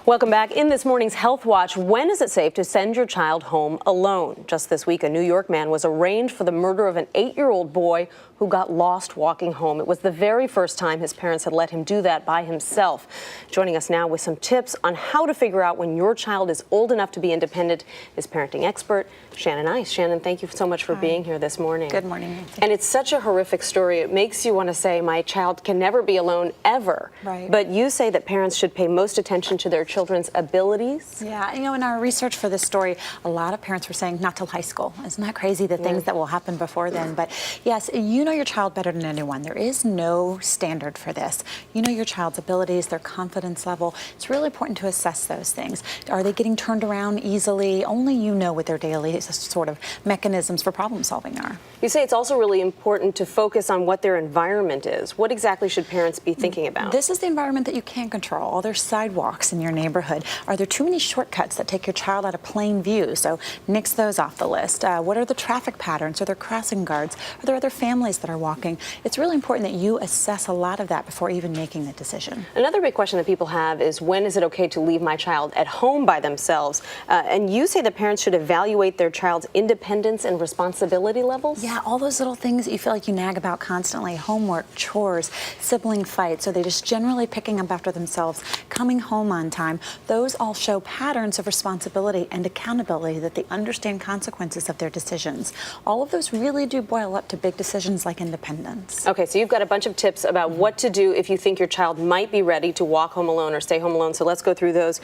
Welcome back. In this morning's Health Watch, when is it safe to send your child home alone? Just this week, a New York man was arraigned for the murder of an 8-year-old boy who got lost walking home. It was the very first time his parents had let him do that by himself. Joining us now with some tips on how to figure out when your child is old enough to be independent is parenting expert Shannon Eis. Shannon, thank you so much for being here this morning. Good morning, Nancy. And it's such a horrific story. It makes you want to say, my child can never be alone, ever. Right. But you say that parents should pay most attention to their children's abilities. Yeah, in our research for this story, a lot of parents were saying not till high school. Isn't that crazy, the things that will happen before then? But yes, you know your child better than anyone. There is no standard for this. You know your child's abilities, their confidence level. It's really important to assess those things. Are they getting turned around easily? Only you know what their daily sort of mechanisms for problem solving are. You say it's also really important to focus on what their environment is. What exactly should parents be thinking about? This is the environment that you can't control. Are there sidewalks in your neighborhood? Are there too many shortcuts that take your child out of plain view? So nix those off the list. What are the traffic patterns? Are there crossing guards? Are there other families that are walking? It's really important that you assess a lot of that before even making the decision. Another big question that people have is, when is it okay to leave my child at home by themselves? And you say that parents should evaluate their child's independence and responsibility levels? Yeah, all those little things that you feel like you nag about constantly, homework, chores, sibling fights, are they just generally picking up after themselves, coming home on time? Those all show patterns of responsibility and accountability, that they understand consequences of their decisions. All of those really do boil up to big decisions like independence. Okay, so you've got a bunch of tips about what to do if you think your child might be ready to walk home alone or stay home alone. So let's go through those.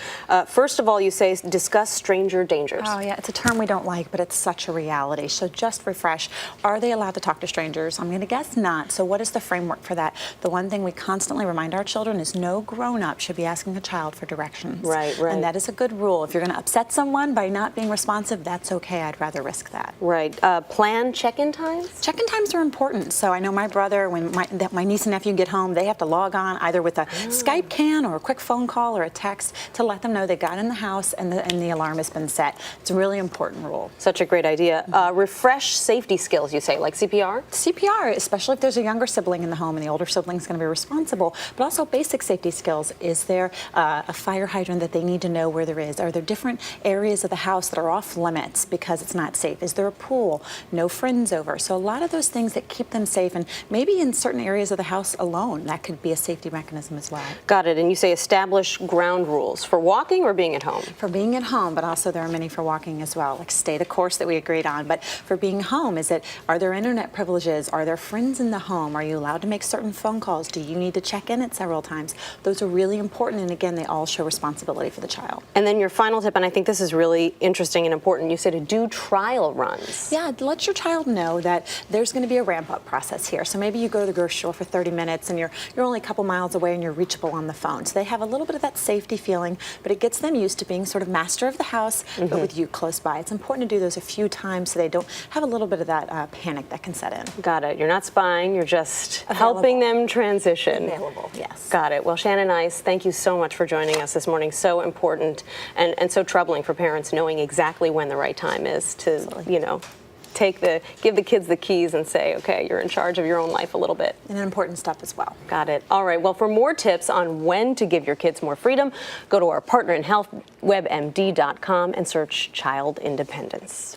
First of all, you say discuss stranger dangers. Oh yeah, it's a term we don't like, but it's such a reality. So just refresh. Are they allowed to talk to strangers? I'm going to guess not. So what is the framework for that? The one thing we constantly remind our children is no grown-up should be asking a child for directions. Right. And that is a good rule. If you're going to upset someone by not being responsive, that's okay. I'd rather risk that. Right. Plan check-in times? Check-in times are important. So I know my brother, when my niece and nephew get home, they have to log on either with a Skype can or a quick phone call or a text to let them know they got in the house and the alarm has been set. It's a really important rule. Such a great idea. Refresh safety skills, you say, like CPR? CPR, especially if there's a younger sibling in the home and the older sibling is going to be responsible, but also basic safety skills. Is there a fire hydrant that they need to know where there is? Are there different areas of the house that are off limits because it's not safe? Is there a pool? No friends over? So a lot of those things that keep them safe, and maybe in certain areas of the house alone, that could be a safety mechanism as well. Got it. And you say establish ground rules for walking or being at home? For being at home, but also there are many for walking as well, like stay the course that we agreed on. But for being home, are there internet privileges? Are there friends in the home? Are you allowed to make certain phone calls? Do you need to check in it several times? Those are really important, and again, they all show responsibility for the child. And then your final tip, and I think this is really interesting and important, you say to do trial runs. Yeah, let your child know that there's going to be a ramp-up process here. So maybe you go to the grocery store for 30 minutes and you're only a couple miles away and you're reachable on the phone. So they have a little bit of that safety feeling, but it gets them used to being sort of master of the house, but with you close by. It's important to do those a few times so they don't have a little bit of that panic that can set in. Got it. You're not spying, you're just helping them transition. Available, yes. Give it. Well, Shannon Eis, thank you so much for joining us this morning. So important and so troubling for parents knowing exactly when the right time is to, give the kids the keys and say, okay, you're in charge of your own life a little bit. And an important step as well. Got it. All right. Well, for more tips on when to give your kids more freedom, go to our partner in health, WebMD.com, and search Child Independence.